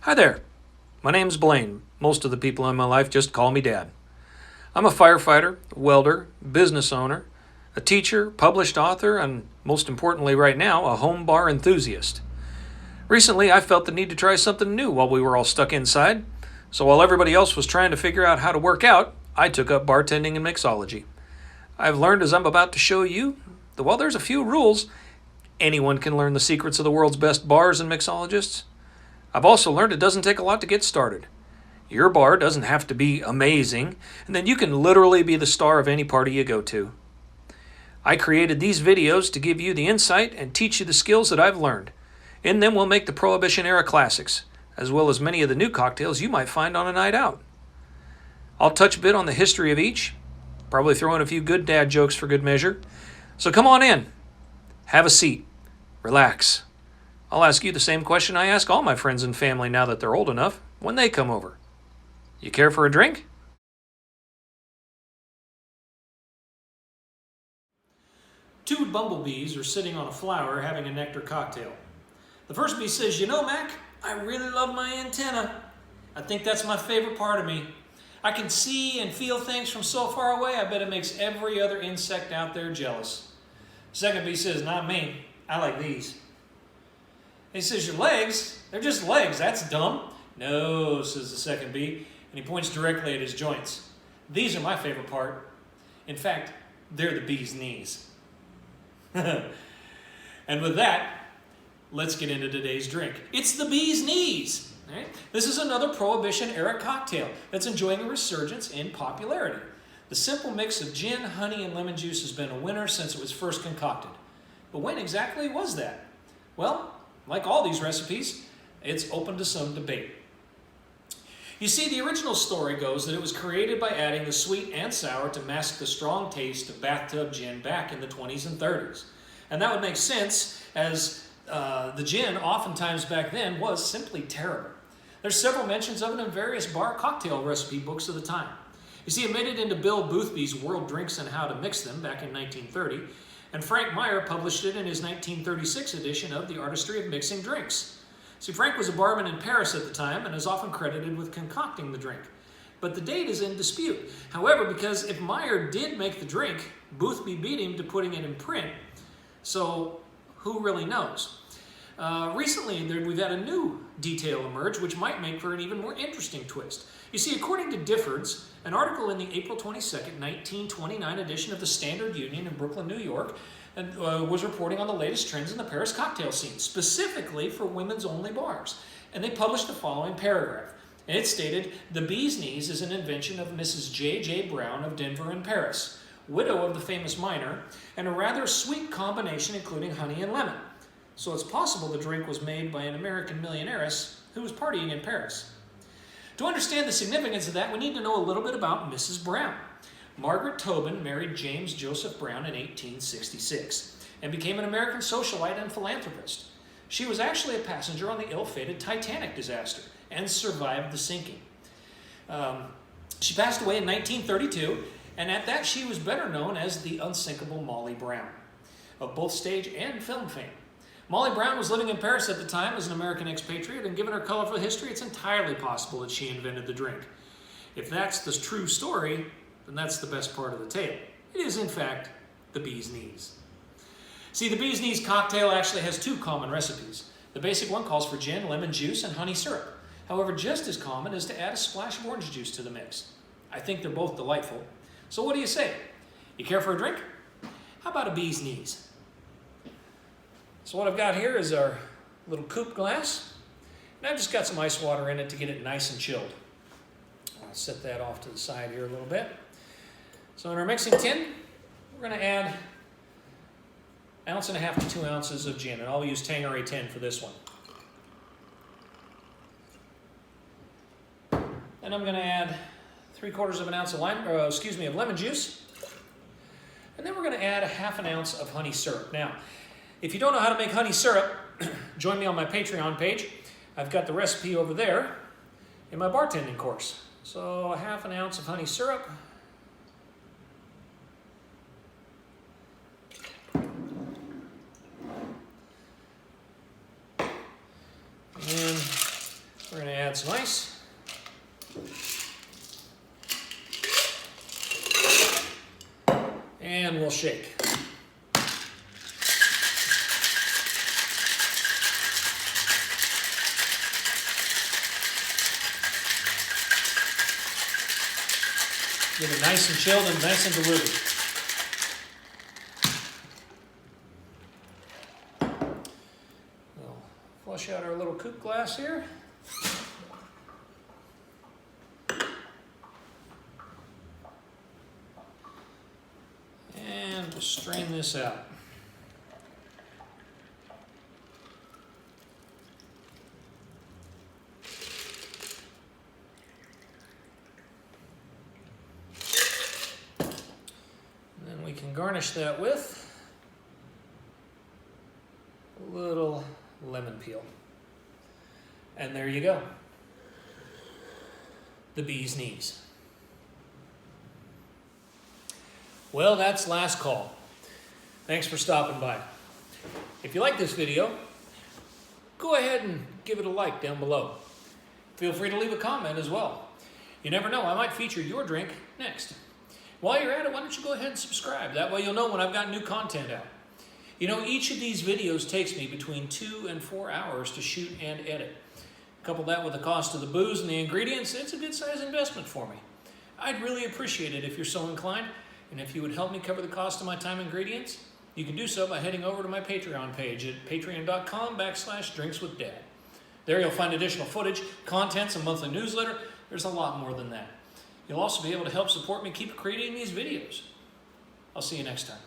Hi there. My name's Blaine. Most of the people in my life just call me Dad. I'm a firefighter, welder, business owner, a teacher, published author, and most importantly right now, a home bar enthusiast. Recently, I felt the need to try something new while we were all stuck inside. So while everybody else was trying to figure out how to work out, I took up bartending and mixology. I've learned as I'm about to show you that while there's a few rules, anyone can learn the secrets of the world's best bars and mixologists. I've also learned it doesn't take a lot to get started. Your bar doesn't have to be amazing, and then you can literally be the star of any party you go to. I created these videos to give you the insight and teach you the skills that I've learned. In them we'll make the Prohibition era classics, as well as many of the new cocktails you might find on a night out. I'll touch a bit on the history of each, probably throw in a few good dad jokes for good measure. So come on in, have a seat, relax. I'll ask you the same question I ask all my friends and family now that they're old enough when they come over. You care for a drink? Two bumblebees are sitting on a flower having a nectar cocktail. The first bee says, "You know, Mac, I really love my antenna. I think that's my favorite part of me. I can see and feel things from so far away, I bet it makes every other insect out there jealous." The second bee says, "Not me. I like these." He says, "Your legs? They're just legs. That's dumb." "No," says the second bee, and he points directly at his joints. "These are my favorite part. In fact, they're the bee's knees." And with that, let's get into today's drink. It's the bee's knees. Right? This is another Prohibition era cocktail that's enjoying a resurgence in popularity. The simple mix of gin, honey, and lemon juice has been a winner since it was first concocted. But when exactly was that? Well, like all these recipes, it's open to some debate. You see, the original story goes that it was created by adding the sweet and sour to mask the strong taste of bathtub gin back in the 20s and 30s. And that would make sense, as the gin oftentimes back then was simply terrible. There's several mentions of it in various bar cocktail recipe books of the time. You see, it made it into Bill Boothby's World Drinks and How to Mix Them back in 1930, and Frank Meyer published it in his 1936 edition of The Artistry of Mixing Drinks. See, Frank was a barman in Paris at the time and is often credited with concocting the drink. But the date is in dispute. However, because if Meyer did make the drink, Boothby beat him to putting it in print. So who really knows? Recently, we've had a new detail emerge, which might make for an even more interesting twist. You see, according to Diffords, an article in the April 22nd, 1929 edition of the Standard Union in Brooklyn, New York, was reporting on the latest trends in the Paris cocktail scene, specifically for women's-only bars. And they published the following paragraph. And it stated, "The bee's knees is an invention of Mrs. J.J. Brown of Denver and Paris, widow of the famous miner, and a rather sweet combination including honey and lemon. So it's possible the drink was made by an American millionairess who was partying in Paris." To understand the significance of that, we need to know a little bit about Mrs. Brown. Margaret Tobin married James Joseph Brown in 1866 and became an American socialite and philanthropist. She was actually a passenger on the ill-fated Titanic disaster and survived the sinking. She passed away in 1932, and at that she was better known as the unsinkable Molly Brown, of both stage and film fame. Molly Brown was living in Paris at the time as an American expatriate, and given her colorful history, it's entirely possible that she invented the drink. If that's the true story, then that's the best part of the tale. It is, in fact, the bee's knees. See, the bee's knees cocktail actually has two common recipes. The basic one calls for gin, lemon juice, and honey syrup. However, just as common is to add a splash of orange juice to the mix. I think they're both delightful. So what do you say? You care for a drink? How about a bee's knees? So what I've got here is our little coupe glass, and I've just got some ice water in it to get it nice and chilled. I'll set that off to the side here a little bit. So in our mixing tin, we're going to add 1.5 to 2 ounces of gin, and I'll use Tanqueray 10 for this one. And I'm going to add 3/4 ounce of lemon juice, and then we're going to add 1/2 ounce of honey syrup. Now, if you don't know how to make honey syrup, join me on my Patreon page. I've got the recipe over there in my bartending course. So 1/2 ounce of honey syrup. And We're going to add some ice. And we'll shake. Get it nice and chilled and nice and diluted. We'll flush out our little coupe glass here. And we'll strain this out. We can garnish that with a little lemon peel. And there you go. The bee's knees. Well, that's last call. Thanks for stopping by. If you like this video, go ahead and give it a like down below. Feel free to leave a comment as well. You never know, I might feature your drink next. While you're at it, why don't you go ahead and subscribe? That way you'll know when I've got new content out. You know, each of these videos takes me between 2 and 4 hours to shoot and edit. Couple that with the cost of the booze and the ingredients, it's a good size investment for me. I'd really appreciate it if you're so inclined, and if you would help me cover the cost of my time and ingredients, you can do so by heading over to my Patreon page at patreon.com/drinkswithdad. There you'll find additional footage, contents, a monthly newsletter. There's a lot more than that. You'll also be able to help support me keep creating these videos. I'll see you next time.